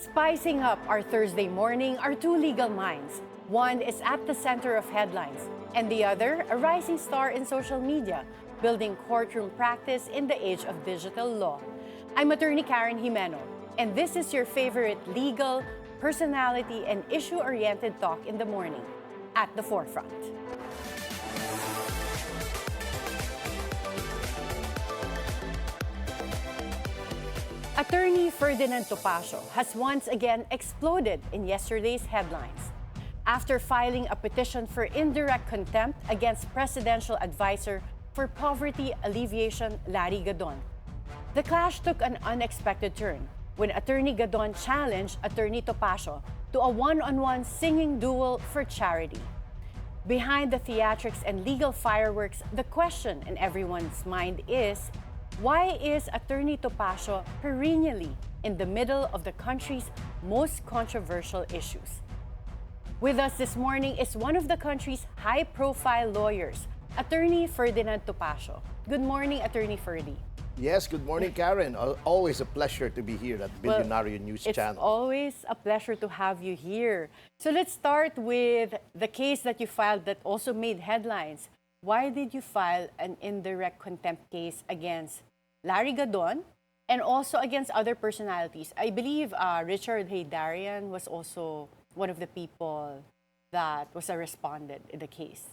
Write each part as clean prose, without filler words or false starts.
Spicing up our Thursday morning are two legal minds. One is at the center of headlines, and the other a rising star in social media, building courtroom practice in the age of digital law. I'm Attorney Karen Jimeno, and this is your favorite legal, personality, and issue-oriented talk in the morning, At the Forefront. Attorney Ferdinand Topacio has once again exploded in yesterday's headlines after filing a petition for indirect contempt against Presidential Adviser for Poverty Alleviation Larry Gadon. The clash took an unexpected turn when Attorney Gadon challenged Attorney Topacio to a one-on-one singing duel for charity. Behind the theatrics and legal fireworks, the question in everyone's mind is, why is Attorney Topacio perennially in the middle of the country's most controversial issues? With us this morning is one of the country's high-profile lawyers, Attorney Ferdinand Topacio. Good morning, Attorney Ferdy. Yes, good morning, Karen. Always a pleasure to be here at Bilyonaryo News Channel. It's always a pleasure to have you here. So let's start with the case that you filed that also made headlines. Why did you file an indirect contempt case against Larry Gadon and also against other personalities? I believe Richard Heydarian was also one of the people that was a respondent in the case.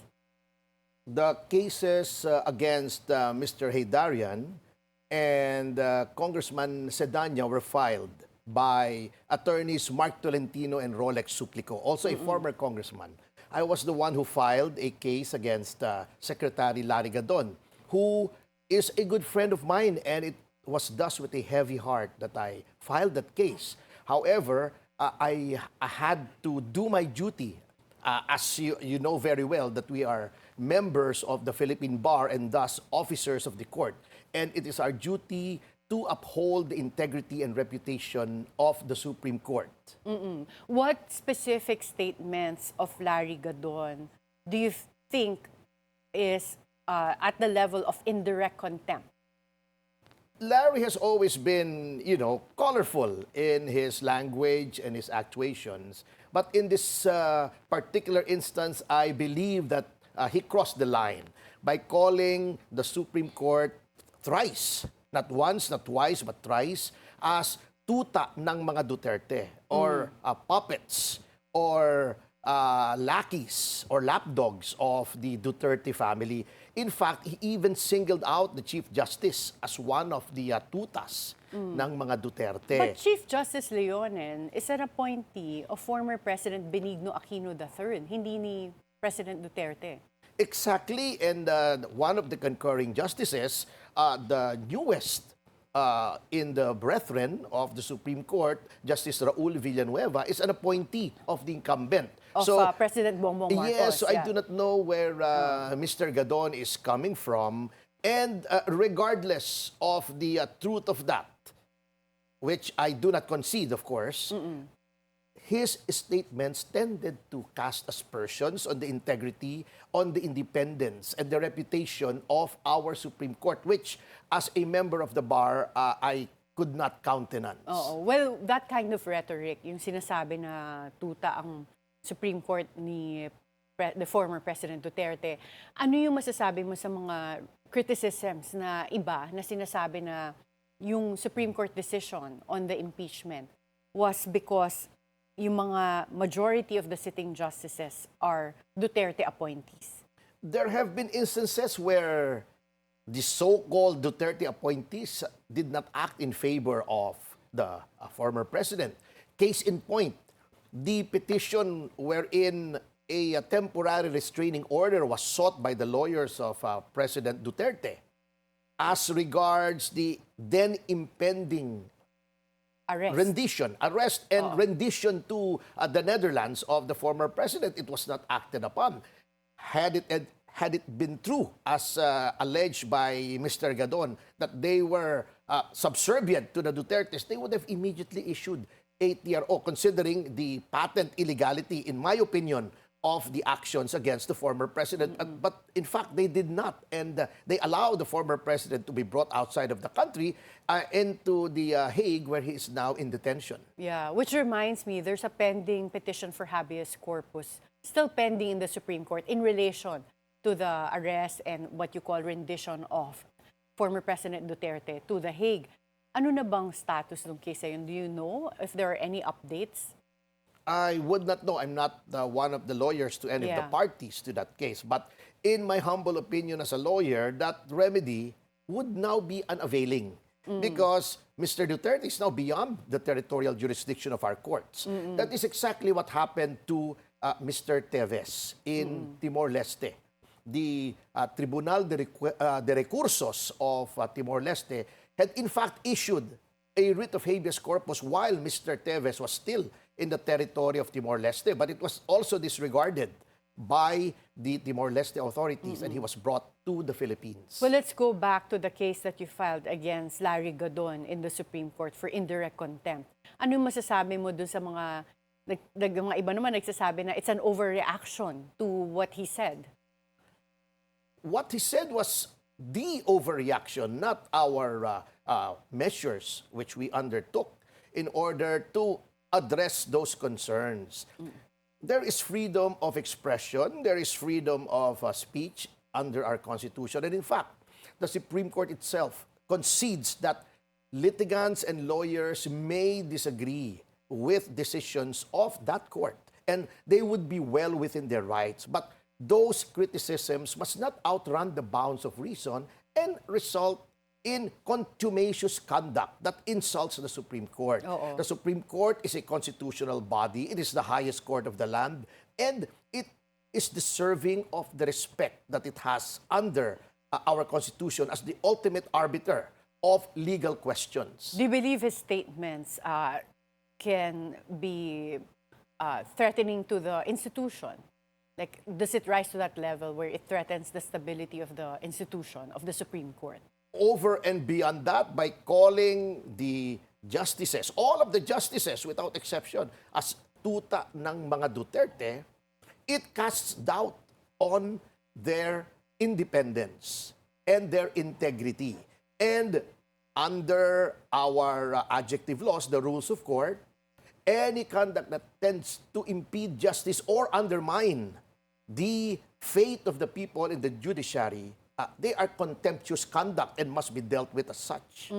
The cases against Mr. Heydarian and Congressman Cedanya were filed by attorneys Mark Tolentino and Rolex Suplico, also a former congressman. I was the one who filed a case against Secretary Larry Gadon, who is a good friend of mine, and it was thus with a heavy heart that I filed that case. However, I had to do my duty, as you know very well, that we are members of the Philippine Bar and thus officers of the court. And it is our duty to uphold the integrity and reputation of the Supreme Court. What specific statements of Larry Gadon do you think is at the level of indirect contempt? Larry has always been, colorful in his language and his actuations. But in this particular instance, I believe that he crossed the line by calling the Supreme Court thrice, not once, not twice, but thrice, as tuta ng mga Duterte, or puppets, or lackeys or lapdogs of the Duterte family. In fact, he even singled out the Chief Justice as one of the tutas ng mga Duterte. But Chief Justice Leonen is an appointee of former President Benigno Aquino III, hindi ni President Duterte. Exactly, and one of the concurring justices, the newest in the brethren of the Supreme Court, Justice Raul Villanueva, is an appointee of the incumbent. Of President Bongbong Marcos. Yes, so I do not know where Mr. Gadon is coming from. And regardless of the truth of that, which I do not concede, of course, his statements tended to cast aspersions on the integrity, on the independence, and the reputation of our Supreme Court, which, as a member of the bar, I could not countenance. Well, that kind of rhetoric, yung sinasabi na tuta ang Supreme Court ni the former President Duterte, ano yung masasabi mo sa mga criticisms na iba na sinasabi na yung Supreme Court decision on the impeachment was because yung mga majority of the sitting justices are Duterte appointees? There have been instances where the so-called Duterte appointees did not act in favor of the former president. Case in point, the petition wherein a temporary restraining order was sought by the lawyers of President Duterte as regards the then impending arrest and rendition to the Netherlands of the former president. It was not acted upon. Had it been true, as alleged by Mr. Gadon, that they were subservient to the Dutertes, they would have immediately issued a TRO, considering the patent illegality, in my opinion, of the actions against the former president. But in fact, they did not. And they allowed the former president to be brought outside of the country into the Hague, where he is now in detention. Yeah, which reminds me, there's a pending petition for habeas corpus still pending in the Supreme Court in relation to the arrest and what you call rendition of former President Duterte to the Hague. Ano na bang status ng case yun? Do you know if there are any updates? I would not know. I'm not one of the lawyers to any of the parties to that case. But in my humble opinion as a lawyer, that remedy would now be unavailing because Mr. Duterte is now beyond the territorial jurisdiction of our courts. That is exactly what happened to Mr. Teves in Timor-Leste. The Tribunal de Recursos of Timor-Leste had in fact issued a writ of habeas corpus while Mr. Teves was still in the territory of Timor-Leste, but it was also disregarded by the Timor-Leste authorities and he was brought to the Philippines. Well, let's go back to the case that you filed against Larry Gadon in the Supreme Court for indirect contempt. Ano masasabi mo dun sa mga iba naman nagsasabi na it's an overreaction to what he said? What he said was the overreaction, not our measures which we undertook in order to address those concerns. There is freedom of expression, there is freedom of speech under our Constitution. And in fact, the Supreme Court itself concedes that litigants and lawyers may disagree with decisions of that court. And they would be well within their rights. But those criticisms must not outrun the bounds of reason and result in contumacious conduct that insults the Supreme Court. The Supreme Court is a constitutional body. It is the highest court of the land. And it is deserving of the respect that it has under our Constitution as the ultimate arbiter of legal questions. Do you believe his statements can be threatening to the institution? Like, does it rise to that level where it threatens the stability of the institution, of the Supreme Court? Over and beyond that, by calling the justices, all of the justices without exception, as tuta ng mga Duterte, it casts doubt on their independence and their integrity. And under our adjective laws, the rules of court, any conduct that tends to impede justice or undermine the faith of the people in the judiciary, they are contemptuous conduct and must be dealt with as such.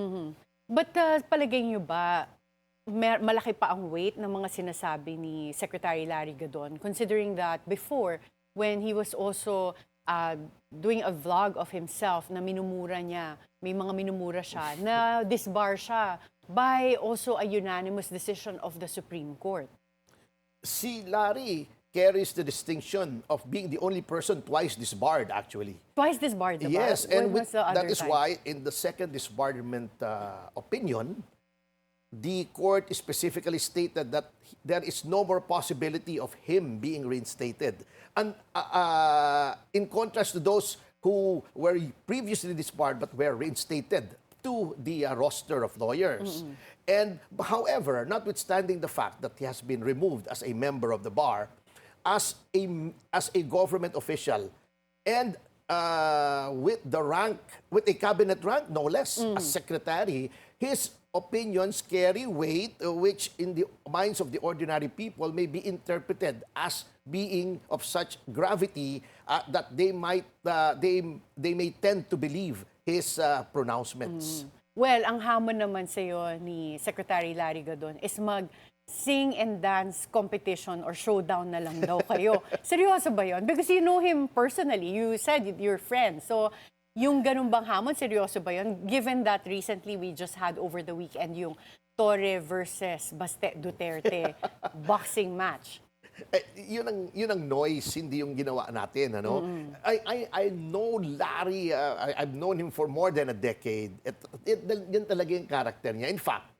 But palagay niyo ba, malaki pa ang weight ng mga sinasabi ni Secretary Larry Gadon, considering that before, when he was also doing a vlog of himself na minumura niya, may mga minumura siya, na disbar siya by also a unanimous decision of the Supreme Court. Si Larry carries the distinction of being the only person twice disbarred, actually. Twice disbarred, diba? Yes, and that is time? why in the second disbarment opinion, the court specifically stated that there is no more possibility of him being reinstated. And in contrast to those who were previously disbarred but were reinstated to the roster of lawyers. And however, notwithstanding the fact that he has been removed as a member of the bar, as a government official, and with a cabinet rank, no less, as secretary, his opinions carry weight, which in the minds of the ordinary people may be interpreted as being of such gravity that they may tend to believe his pronouncements. Well, ang hamon naman sa'yo ni Secretary Larry Gadon is sing and dance competition or showdown na lang daw kayo. Seryoso ba yun? Because you know him personally. You said you're friends. So, yung ganun bang hamon, seryoso ba yun? Given that recently we just had over the weekend yung Torre versus Baste Duterte boxing match. Yun ang noise, hindi yung ginawa natin. Ano? I know Larry, I've known him for more than a decade. Yan talaga yung character niya. In fact,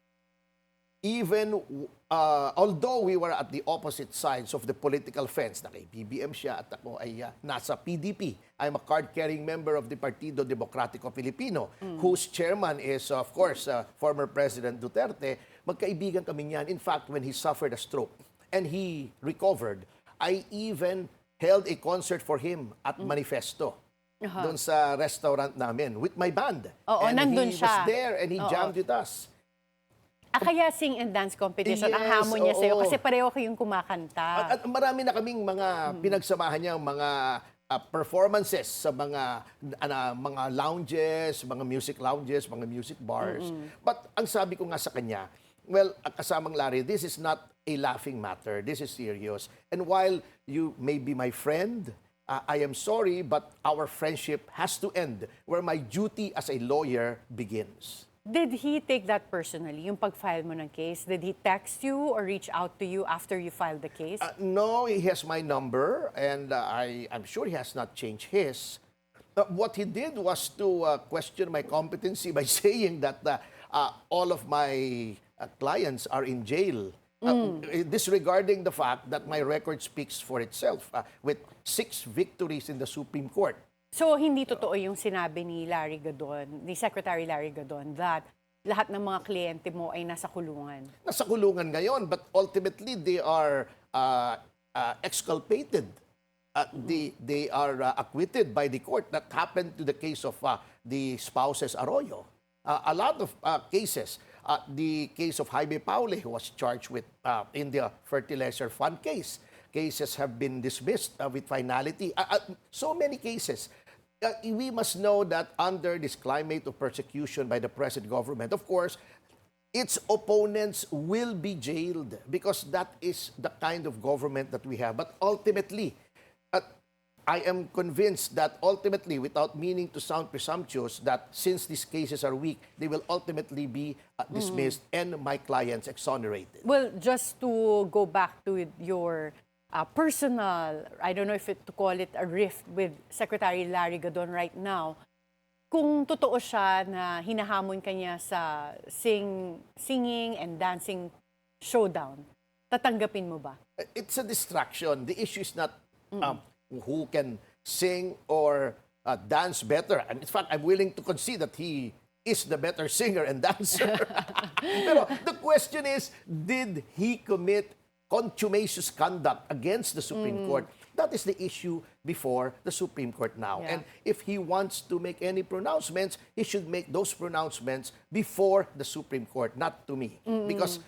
even although we were at the opposite sides of the political fence, na kay BBM siya at ako ay nasa PDP. I'm a card-carrying member of the Partido Demokratiko Pilipino, whose chairman is, of course, former President Duterte. Magkaibigan kami niyan. In fact, when he suffered a stroke and he recovered, I even held a concert for him at Manifesto. Doon sa restaurant namin with my band. Oo, and nandun he siya. was there and he jammed with us. Kaya sing and dance competition, ang Yes, hamon niya sa'yo oo. kasi pareho kayong kumakanta. At marami na kaming mga pinagsamahan niya, mga performances sa mga lounges, mga music lounges, mga music bars. But ang sabi ko nga sa kanya, well, kasamang Larry, this is not a laughing matter. This is serious. And while you may be my friend, I am sorry, but our friendship has to end where my duty as a lawyer begins. Did he take that personally, yung pag-file mo ng case? Did he text you or reach out to you after you filed the case? No, he has my number, and I'm sure he has not changed his. What he did was to question my competency by saying that all of my clients are in jail. Disregarding the fact that my record speaks for itself with 6 victories in the Supreme Court. So, hindi totoo yung sinabi ni Larry Gadon, ni Secretary Larry Gadon, that lahat ng mga kliyente mo ay nasa kulungan? Nasa kulungan ngayon, but ultimately they are exculpated. They are acquitted by the court. That happened to the case of the spouses Arroyo. A lot of cases. The case of Jaime Paule, who was charged with in the fertilizer fund case. Cases have been dismissed with finality. So many cases. We must know that under this climate of persecution by the present government, of course, its opponents will be jailed because that is the kind of government that we have. But ultimately, I am convinced that ultimately, without meaning to sound presumptuous, that since these cases are weak, they will ultimately be dismissed and my clients exonerated. Well, just to go back to your personal, I don't know if to call it a rift with Secretary Larry Gadon right now, kung totoo siya na hinahamon kanya sa singing and dancing showdown, tatanggapin mo ba? It's a distraction. The issue is not who can sing or dance better. And in fact, I'm willing to concede that he is the better singer and dancer. Pero the question is, did he commit contumacious conduct against the Supreme Court? That is the issue before the Supreme Court now. Yeah. And if he wants to make any pronouncements, he should make those pronouncements before the Supreme Court, not to me. Because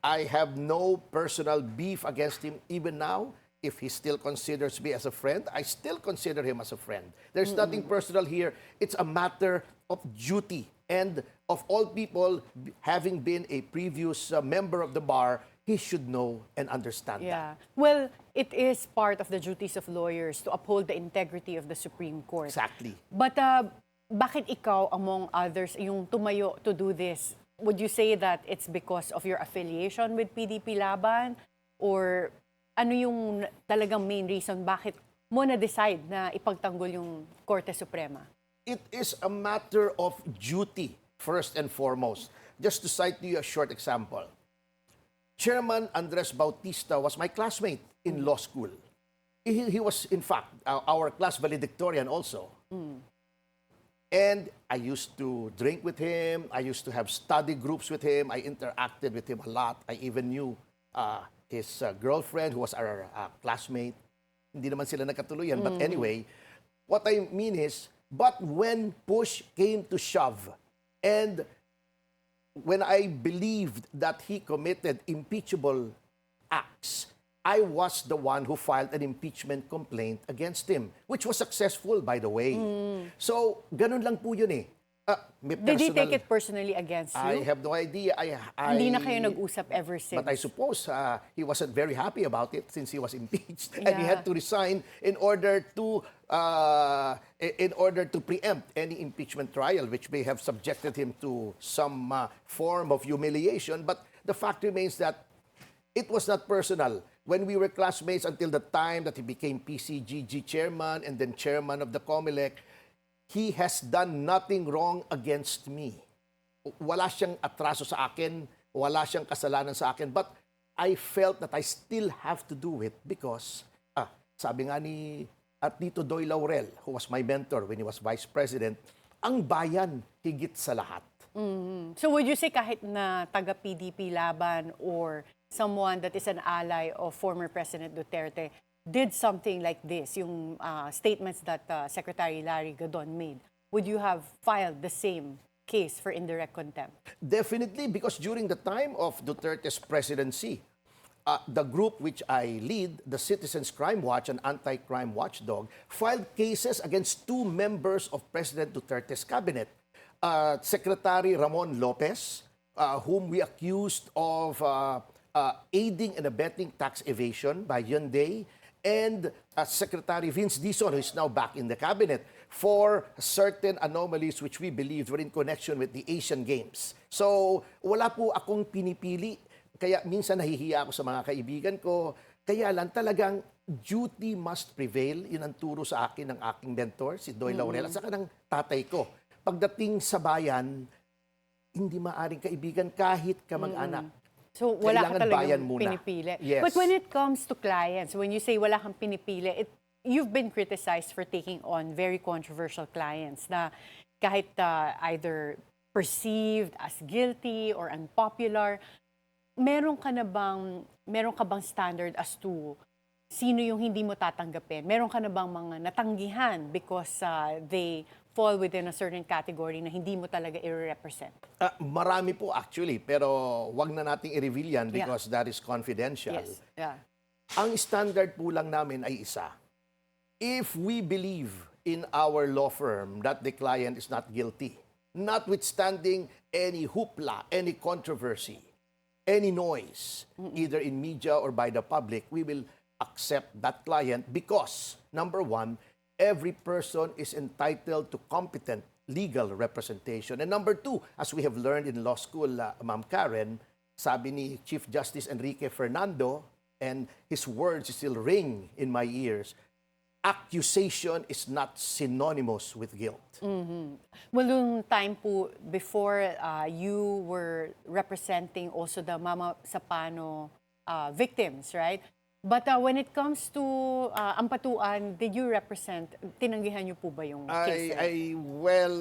I have no personal beef against him even now. If he still considers me as a friend, I still consider him as a friend. There's nothing personal here. It's a matter of duty. And of all people, having been a previous member of the bar, he should know and understand that. Well, it is part of the duties of lawyers to uphold the integrity of the Supreme Court. Exactly. But bakit ikaw, among others, yung tumayo to do this? Would you say that it's because of your affiliation with PDP Laban? Or ano yung talagang main reason bakit mo na-decide na ipagtanggol yung Korte Suprema? It is a matter of duty, first and foremost. Just to cite to you a short example. Chairman Andres Bautista was my classmate in law school. He was, in fact, our class valedictorian also. And I used to drink with him. I used to have study groups with him. I interacted with him a lot. I even knew his girlfriend, who was our classmate. Hindi naman sila nagkatuluyan. But anyway, what I mean is, but when push came to shove, and when I believed that he committed impeachable acts, I was the one who filed an impeachment complaint against him, which was successful, by the way. So, ganun lang po yun eh. Did he take it personally against you? I have no idea. Hindi na kayo nag-usap ever since. But I suppose he wasn't very happy about it since he was impeached, and he had to resign in order to preempt any impeachment trial, which may have subjected him to some form of humiliation. But the fact remains that it was not personal. When we were classmates until the time that he became PCGG chairman and then chairman of the COMELEC, he has done nothing wrong against me. Wala siyang atraso sa akin, wala siyang kasalanan sa akin, but I felt that I still have to do it because, sabi nga ni Tito Doy Laurel, who was my mentor when he was vice president, ang bayan higit sa lahat. So would you say kahit na taga-PDP Laban or someone that is an ally of former President Duterte did something like this, yung statements that Secretary Larry Gadon made, would you have filed the same case for indirect contempt? Definitely, because during the time of Duterte's presidency, the group which I lead, the Citizens Crime Watch, an anti-crime watchdog, filed cases against 2 members of President Duterte's cabinet. Secretary Ramon Lopez, whom we accused of aiding and abetting tax evasion by Hyundai, and Secretary Vince Dizon, who is now back in the cabinet, for certain anomalies which we believed were in connection with the Asian Games. So, wala po akong pinipili. Kaya minsan nahihiya ako sa mga kaibigan ko. Kaya lang talagang duty must prevail. Yun ang turo sa akin ng aking mentor, si Doy Laurel, at saka ng tatay ko. Pagdating sa bayan, hindi maaring kaibigan kahit kamag-anak. So, wala ka Kailangan bayan talagang muna. pinipili. Yes. But when it comes to clients, when you say wala kang pinipili, you've been criticized for taking on very controversial clients na kahit either perceived as guilty or unpopular, meron ka bang standard as to sino yung hindi mo tatanggapin? Meron ka na bang mga natanggihan because they fall within a certain category na hindi mo talaga i-represent? Marami po actually, pero wag na nating i-reveal yan because that is confidential. Yes. Yeah. Ang standard po lang namin ay isa. If we believe in our law firm that the client is not guilty, notwithstanding any hoopla, any controversy, any noise, either in media or by the public, we will accept that client because, number one, every person is entitled to competent legal representation. And number two, as we have learned in law school, Ma'am Karen, sabi ni Chief Justice Enrique Fernando, and his words still ring in my ears, accusation is not synonymous with guilt. Well, yung time po before you were representing also the Mama Sapano victims, right? But when it comes to Ampatuan, did you represent, tinanggihan niyo po ba yung case? Well,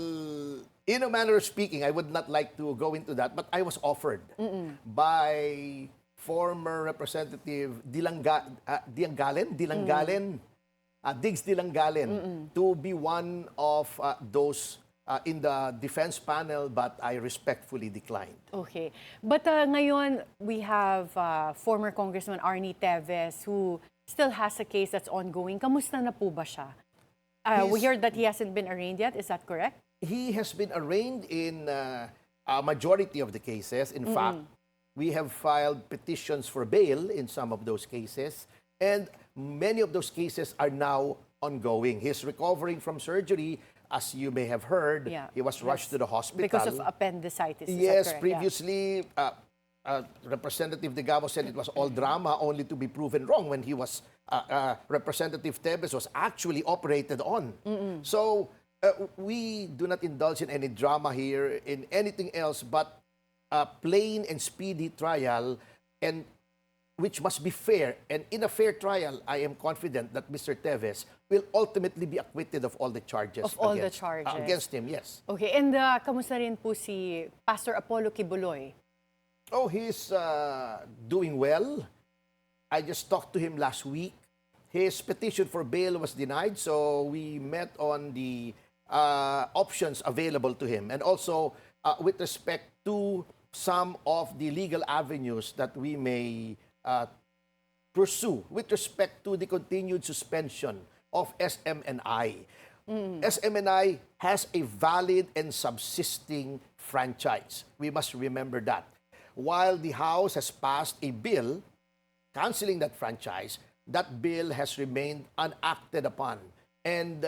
in a manner of speaking, I would not like to go into that, but I was offered by former Representative Diggs Dilangalen to be one of those in the defense panel, but I respectfully declined. Okay. But ngayon, we have former Congressman Arnie Teves who still has a case that's ongoing. Kamusta na po ba siya? We heard that he hasn't been arraigned yet. Is that correct? He has been arraigned in a majority of the cases. In fact, we have filed petitions for bail in some of those cases, and many of those cases are now ongoing. He's recovering from surgery. As you may have heard, he was rushed to the hospital. Because of appendicitis, yes, previously, Representative De Gamo said it was all drama, only to be proven wrong when he was, Representative Teves was actually operated on. So, we do not indulge in any drama here, in anything else but a plain and speedy trial, and which must be fair. And in a fair trial, I am confident that Mr. Teves will ultimately be acquitted of all the charges. Of all the charges. Against him, yes. Okay, and kamusta rin po si Pastor Apollo Kibuloy? Oh, he's doing well. I just talked to him last week. His petition for bail was denied, so we met on the options available to him. And also, with respect to some of the legal avenues that we may pursue with respect to the continued suspension of SMNI. SMNI has a valid and subsisting franchise. We must remember that. While the House has passed a bill canceling that franchise, that bill has remained unacted upon and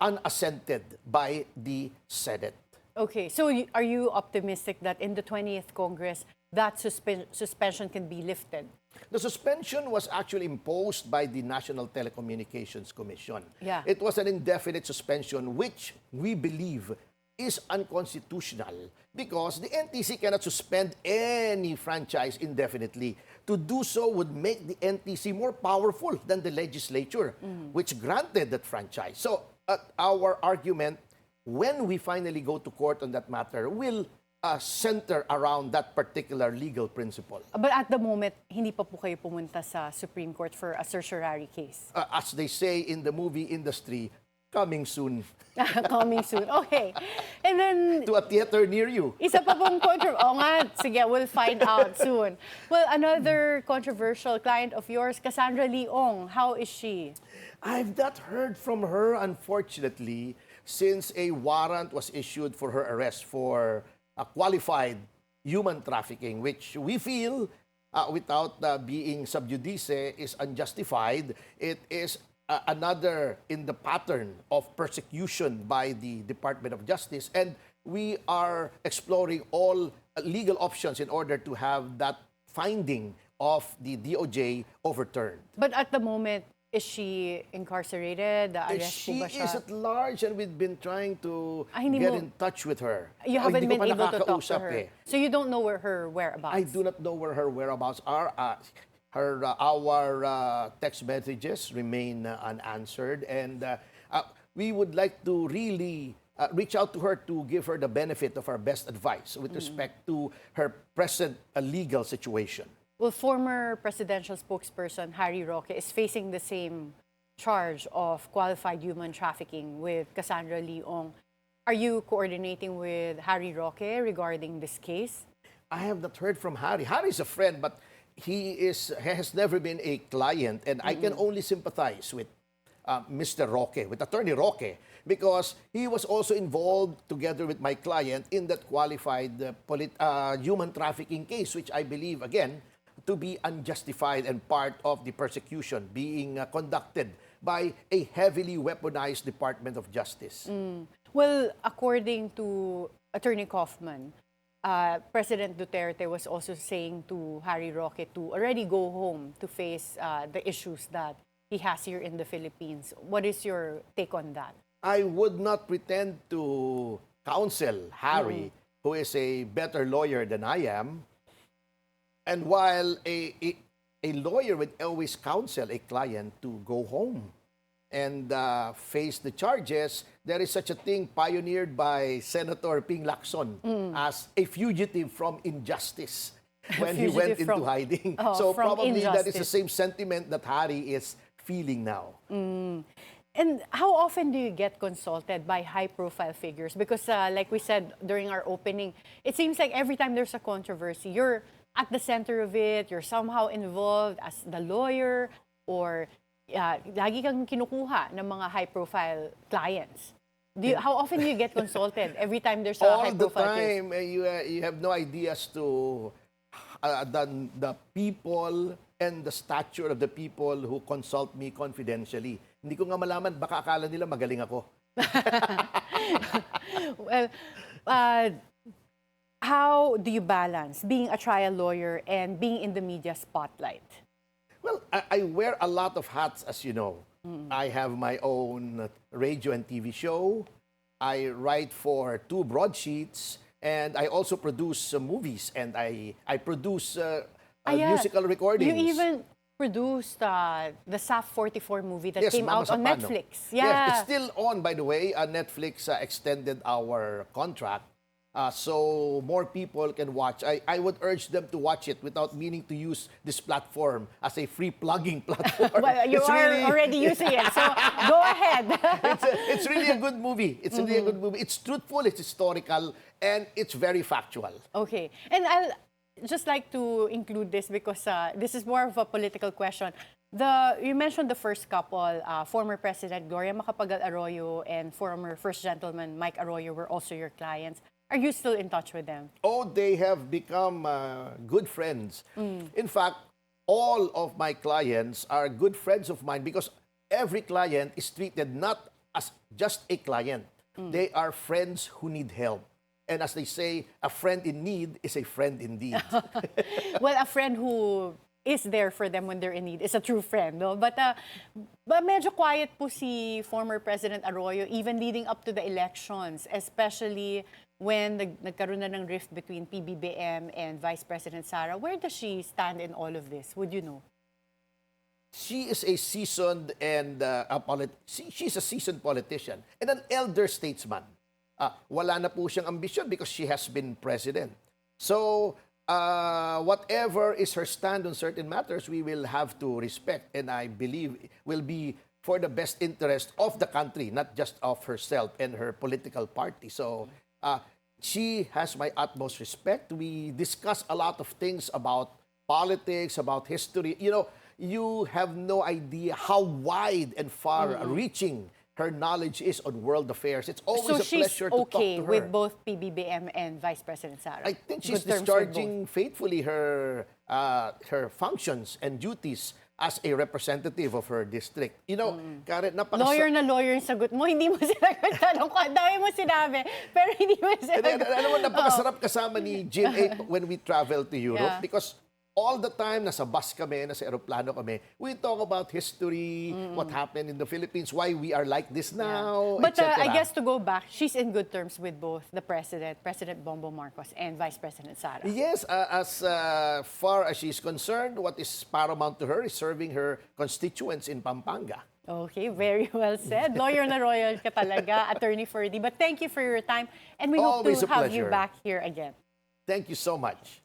unassented by the Senate. Okay, so are you optimistic that in the 20th Congress, that suspension can be lifted? The suspension was actually imposed by the National Telecommunications Commission. Yeah. It was an indefinite suspension, which we believe is unconstitutional because the NTC cannot suspend any franchise indefinitely. To do so would make the NTC more powerful than the legislature, which granted that franchise. So, our argument, when we finally go to court on that matter, will center around that particular legal principle. But at the moment, hindi pa po kayo pumunta sa Supreme Court for a certiorari case. As they say in the movie industry, coming soon Coming soon. Okay. And then, to a theater near you. isa pa pong Oo nga, sige, we'll find out soon. Well, another controversial client of yours, Cassandra Leong, how is she? I've not heard from her, unfortunately, since a warrant was issued for her arrest for qualified human trafficking, which we feel, without being sub judice, is unjustified. It is another in the pattern of persecution by the Department of Justice, and we are exploring all legal options in order to have that finding of the DOJ overturned. But at the moment, is she incarcerated? Arrest po She ba siya? is at large, and we've been trying to hindi get mo- in touch with her. You haven't Hindi ko been pa able to talk to nakakausap her. eh. So you don't know where her whereabouts? I do not know where her whereabouts are. Our text messages remain unanswered, and we would like to really reach out to her to give her the benefit of our best advice with respect to her present legal situation. Well, former presidential spokesperson Harry Roque is facing the same charge of qualified human trafficking with Cassandra Leong. Are you coordinating with Harry Roque regarding this case? I have not heard from Harry. Harry's a friend, but he has never been a client, and I can only sympathize with Mr. Roque, with Attorney Roque, because he was also involved together with my client in that qualified human trafficking case, which I believe, again, to be unjustified and part of the persecution being conducted by a heavily weaponized Department of Justice. Well, according to Attorney Kaufman, President Duterte was also saying to Harry Roque to already go home to face the issues that he has here in the Philippines. What is your take on that? I would not pretend to counsel Harry, who is a better lawyer than I am. And while a lawyer would always counsel a client to go home and face the charges, there is such a thing pioneered by Senator Ping Lacson as a fugitive from injustice when he went into hiding. So from probably that is the injustice. same sentiment that Harry is feeling now. And how often do you get consulted by high-profile figures? Because like we said during our opening, it seems like every time there's a controversy, you're at the center of it, you're somehow involved as the lawyer, or lagi kang kinukuha ng mga high-profile clients. How often do you get consulted every time there's a All the high-profile case? time, you have no idea as to the people and the stature of the people who consult me confidentially. Hindi ko nga malaman, baka akala nila magaling ako. Well, how do you balance being a trial lawyer and being in the media spotlight? Well, I wear a lot of hats, as you know. I have my own radio and TV show. I write for 2 broadsheets, and I also produce movies, and I produce Yeah. musical recordings. You even produced the SAF 44 movie that Yes, came Mama out on Sapano. Netflix. Yes, Yeah. it's still on, by the way. Netflix extended our contract. So more people can watch. I would urge them to watch it without meaning to use this platform as a free plugging platform. Well, you It's are really- already using it, so go ahead. it's really a good movie. It's really a good movie. It's truthful, it's historical, and it's very factual. Okay. And I'll just like to include this because this is more of a political question. You mentioned the first couple, former President Gloria Macapagal Arroyo and former First Gentleman Mike Arroyo were also your clients. Are you still in touch with them? Oh, they have become good friends. In fact, all of my clients are good friends of mine because every client is treated not as just a client. They are friends who need help. And as they say, a friend in need is a friend indeed. Well, a friend who is there for them when they're in need is a true friend, no? But medyo quiet po si former President Arroyo even leading up to the elections, especially when nagkaroon na ng rift between PBBM and Vice President Sara. Where does she stand in all of this? Would you know? She is a seasoned and she's a seasoned politician and an elder statesman. wala na po siyang ambisyon because she has been president. So, whatever is her stand on certain matters, we will have to respect, and I believe will be for the best interest of the country, not just of herself and her political party. So, she has my utmost respect. We discuss a lot of things about politics, about history. You know, you have no idea how wide and far-reaching her knowledge is on world affairs. It's always a pleasure to talk to her. So she's okay with both PBBM and Vice President Sara? I think she's Good terms with discharging faithfully her functions and duties as a representative of her district. You know, Karen, Lawyer na lawyer yung sagot mo, hindi mo sinagot. Tanong ko, ang dami mo sinabi, pero hindi mo sinagot. Alam mo, napakasarap kasama ni Jim when we travel to Europe because all the time, nasa bus kami, nasa aeroplano kami, we talk about history, what happened in the Philippines, why we are like this now, But etc. I guess to go back, she's in good terms with both the President, President Bongbong Marcos, and Vice President Sara. Yes, as far as she's concerned, what is paramount to her is serving her constituents in Pampanga. Okay, very well said. Lawyer na royal ka talaga, Attorney Ferdy. But thank you for your time, and we hope Always to a have you pleasure. back here again. Thank you so much.